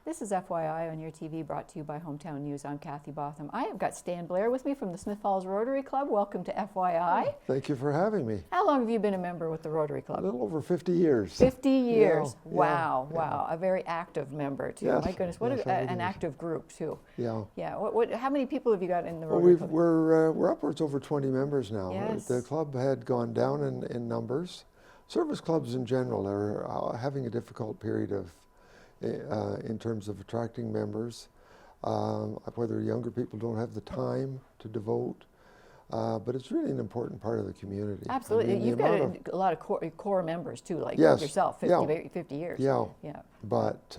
This is FYI on your TV, brought to you by Hometown News. I'm Kathy Botham. I have got Stan Blair with me from the Smiths Falls Rotary Club. Welcome to FYI. Thank you for having me. How long have you been a member with the Rotary Club? A little over 50 years. 50 years. Yeah, wow, yeah, wow. A very active member, too. Yes, My goodness, what yes, an active group, too. Yeah. Yeah. How many people have you got in the Well, Rotary Club? we're upwards over 20 members now. Yes. The club had gone down in numbers. Service clubs in general are having a difficult period of in terms of attracting members, whether younger people don't have the time to devote, but it's really an important part of the community. Absolutely. I mean, You've got a lot of core members, too, like yes, yourself, 50 years. Yeah. Yeah. But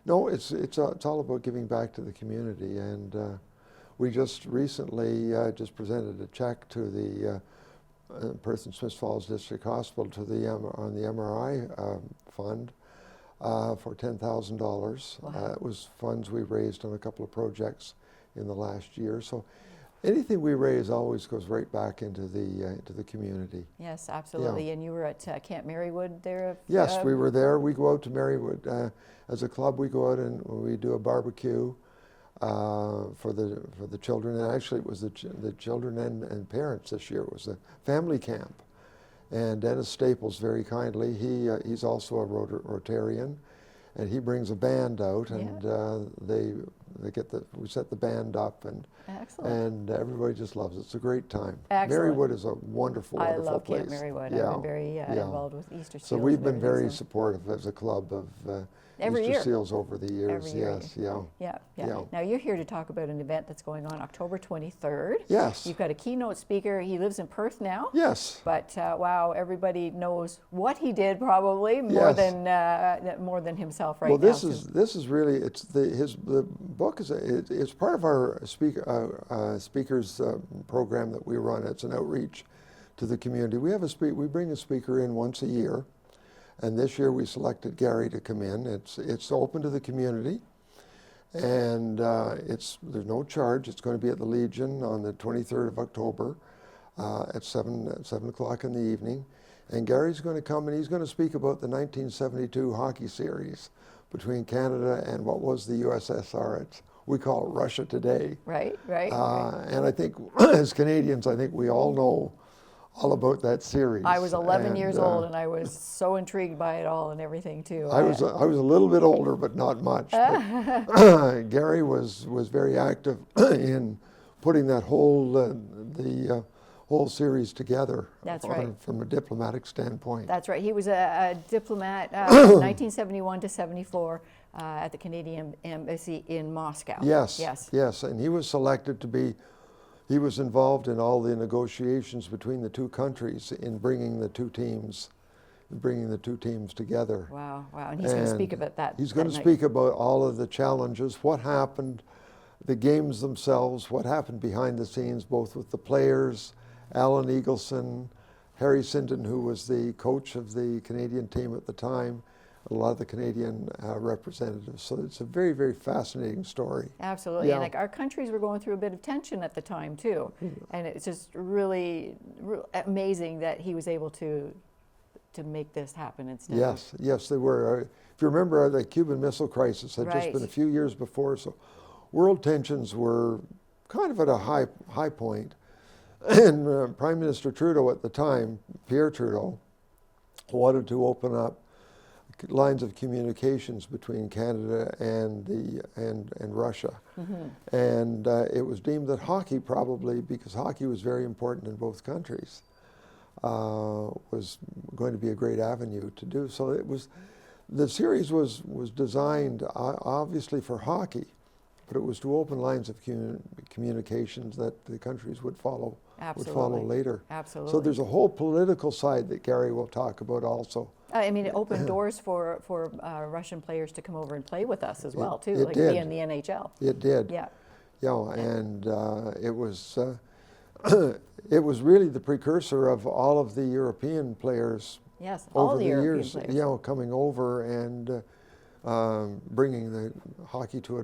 no, it's all about giving back to the community, and we just recently just presented a check to the Perth and Smiths Falls District Hospital to the on the MRI fund for $10,000. Wow. It was funds we raised on a couple of projects in the last year. So anything we raise always goes right back into the community. Yes, absolutely. Yeah. And you were at Camp Marywood there? Yes, we were there. We go out to Marywood. As a club, we go out and we do a barbecue for the children. And actually, it was the children and parents this year. It was a family camp. And Dennis Staples, very kindly, he's also a Rotarian, and he brings a band out, and we set the band up, and excellent. And everybody just loves it. It's a great time. Excellent. Marywood is a wonderful, I wonderful love place. Camp Marywood. Yeah. I've been very involved with Easter Seals. So we've been and very everything, so. supportive as a club of Every Easter year. Seals over the years. Every year. Yes, yeah. Yeah. Now you're here to talk about an event that's going on October 23rd. Yes. You've got a keynote speaker. He lives in Perth now. Yes. But wow, everybody knows what he did probably more than himself right now. Well, this is really the book is it's part of our speakers program that we run. It's an outreach to the community. We bring a speaker in once a year. And this year we selected Gary to come in. It's open to the community, and there's no charge. It's going to be at the Legion on the 23rd of October at 7 o'clock in the evening. And Gary's going to come and he's going to speak about the 1972 hockey series between Canada and what was the USSR. We call it Russia today. Right. And I think as Canadians, I think we all know all about that series. I was 11 years old, and I was so intrigued by it all and everything too. I was a little bit older, but not much. But Gary was very active in putting that whole series together. That's right. From a diplomatic standpoint. That's right. He was a diplomat from 1971 to 74 at the Canadian Embassy in Moscow. Yes. And he was selected to be. He was involved in all the negotiations between the two countries in bringing the two teams together. Wow. And he's going to speak about that. He's going to speak about all of the challenges, what happened, the games themselves, what happened behind the scenes, both with the players, Alan Eagleson, Harry Sinton, who was the coach of the Canadian team at the time, a lot of the Canadian representatives. So it's a very, very fascinating story. Absolutely. And like our countries were going through a bit of tension at the time too. And it's just really amazing that he was able to make this happen instead. Yes, they were. If you remember, the Cuban Missile Crisis had just been a few years before, so world tensions were kind of at a high point. And Prime Minister Trudeau at the time, Pierre Trudeau, wanted to open up lines of communications between Canada and Russia. And it was deemed that hockey, probably because hockey was very important in both countries, was going to be a great avenue to do. So the series was designed obviously for hockey, but it was to open lines of communications that the countries would follow later. Absolutely. So there's a whole political side that Gary will talk about also. I mean, it opened doors for Russian players to come over and play with us as well, too, it like did. be in the NHL. It did. Yeah. And it was really the precursor of all of the European players. Yes, all the European years, players. Coming over and bringing the hockey to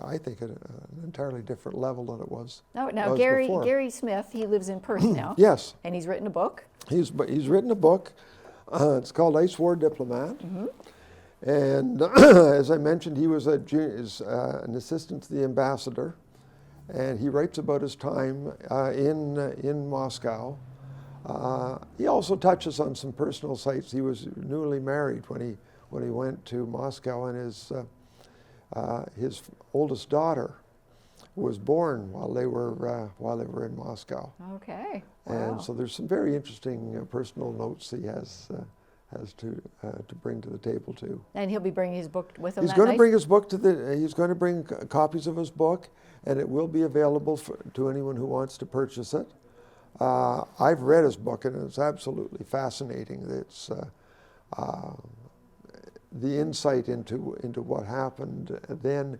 I think, an entirely different level than it was. Now before. Gary Smith, he lives in Perth now. Yes. And he's written a book. He's written a book. It's called Ice War Diplomat. And as I mentioned, he was an assistant to the ambassador, and he writes about his time in Moscow. He also touches on some personal sites. He was newly married when he went to Moscow, and his oldest daughter was born while they were in Moscow. Okay. Wow. And so there's some very interesting personal notes he has to bring to the table too. And he'll be bringing his book with him. He's going to bring his book he's going to bring copies of his book, and it will be available to anyone who wants to purchase it. I've read his book, and it's absolutely fascinating. It's the insight into what happened then,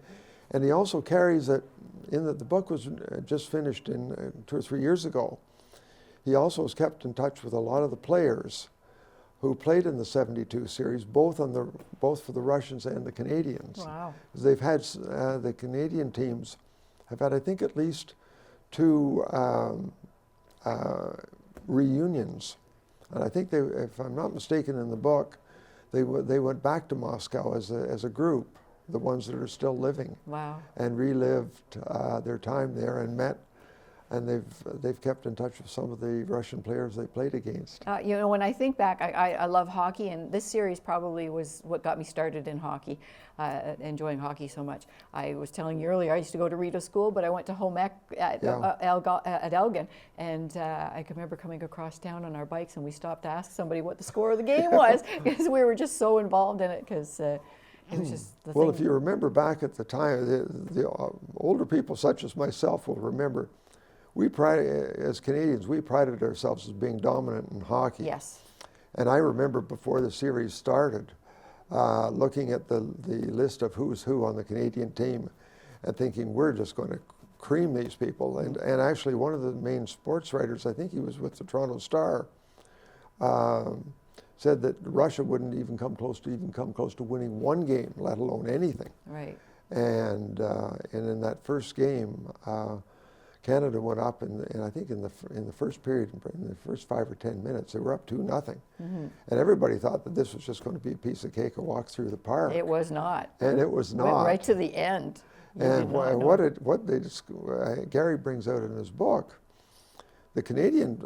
and he also carries it in that the book was just finished in 2 or 3 years ago. He also has kept in touch with a lot of the players who played in the '72 series, both for the Russians and the Canadians. Wow! They've had the Canadian teams have had, I think, at least 2 reunions, and I think if I'm not mistaken, in the book, they went back to Moscow as a group, the ones that are still living. Wow! And relived their time there and met. And they've kept in touch with some of the Russian players they played against. You know, when I think back, I love hockey, and this series probably was what got me started in hockey, enjoying hockey so much. I was telling you earlier, I used to go to Rita School, but I went to home ec at Elgin, and I can remember coming across town on our bikes, and we stopped to ask somebody what the score of the game was, because we were just so involved in it, because it was just the Well, thing. if you remember back at the time, the older people such as myself will remember, as Canadians, we prided ourselves as being dominant in hockey. Yes. And I remember before the series started, looking at the list of who's who on the Canadian team and thinking, we're just going to cream these people. And actually one of the main sports writers, I think he was with the Toronto Star, said that Russia wouldn't even come close to winning one game, let alone anything. Right. And in that first game, Canada went up, and I think in the first period, in the first 5 or 10 minutes, they were up 2-0, and everybody thought that this was just going to be a piece of cake, a walk through the park. It was not. And it was not. Went right to the end. And Gary brings out in his book, the Canadian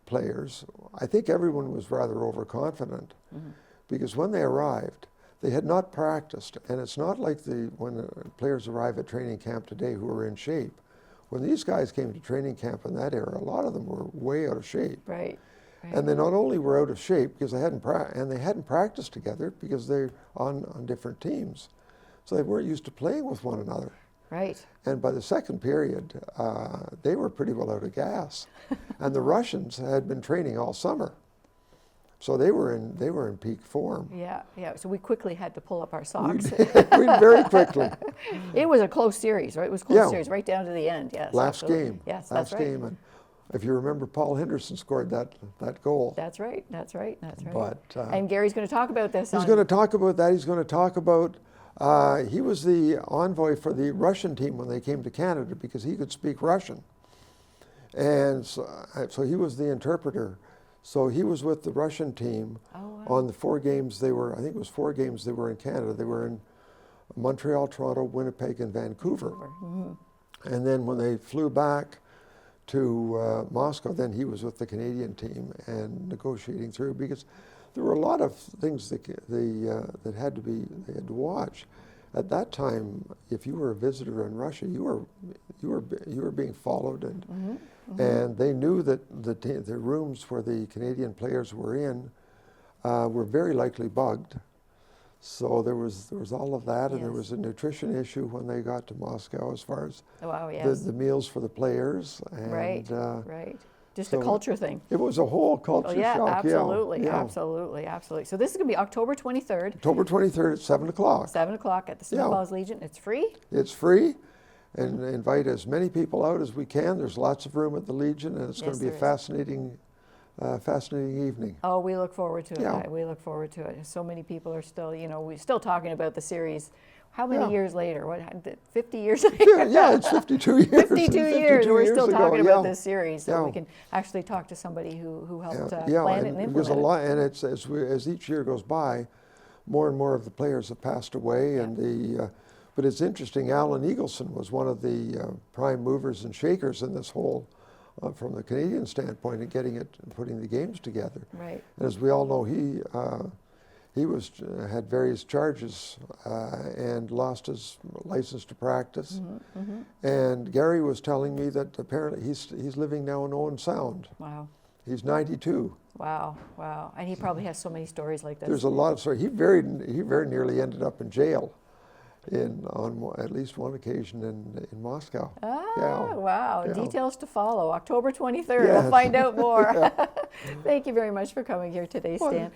players, I think everyone was rather overconfident, because when they arrived, they had not practiced, and it's not like when the players arrive at training camp today who are in shape. When these guys came to training camp in that era, a lot of them were way out of shape. Right. And they not only were out of shape because they hadn't practiced together because they're on different teams, so they weren't used to playing with one another. Right. And by the second period, they were pretty well out of gas, and the Russians had been training all summer. So they were in peak form. Yeah, yeah. So we quickly had to pull up our socks. We very quickly. It was a close series, right? It was a close series, right down to the end. Yes. Last absolutely. game. Yes, last that's right. game, and if you remember, Paul Henderson scored that goal. That's right. That's right. That's right. But and Gary's going to talk about this. He's going to talk about that. He's going to talk about. He was the envoy for the Russian team when they came to Canada because he could speak Russian, and so he was the interpreter. So he was with the Russian team on the 4 games they were, I think it was 4 games they were in Canada. They were in Montreal, Toronto, Winnipeg, and Vancouver. And then when they flew back to Moscow, then he was with the Canadian team and negotiating through, because there were a lot of things that they had to watch. At that time, if you were a visitor in Russia, you were being followed, and they knew that the rooms where the Canadian players were in were very likely bugged. So there was all of that, and there was a nutrition issue when they got to Moscow as far as the meals for the players. And, right. Just a culture thing. It was a whole culture shock. Absolutely. Absolutely. So this is going to be October 23rd. October 23rd at 7 o'clock. 7 o'clock at the Smiths Falls Legion. It's free. It's free, and invite as many people out as we can. There's lots of room at the Legion, and it's going to be a fascinating evening. Oh, we look forward to it. We look forward to it. So many people are still, we're still talking about the series. How many years later? 50 years later? Yeah, it's 52 years. 52 years. We're still talking about this series, so we can actually talk to somebody who helped plan it and implement it. And as each year goes by, more and more of the players have passed away, and but it's interesting. Alan Eagleson was one of the prime movers and shakers in this whole, from the Canadian standpoint, in getting it and putting the games together. Right. And as we all know, he had various charges and lost his license to practice. And Gary was telling me that apparently he's living now in Owen Sound. Wow. He's 92. Wow, wow. And he probably has so many stories like this. There's a lot of stories. He very nearly ended up in jail on at least one occasion in Moscow. Ah, yeah. Wow. Yeah. Details to follow. October 23rd. Yes. We'll find out more. Thank you very much for coming here today, Stan.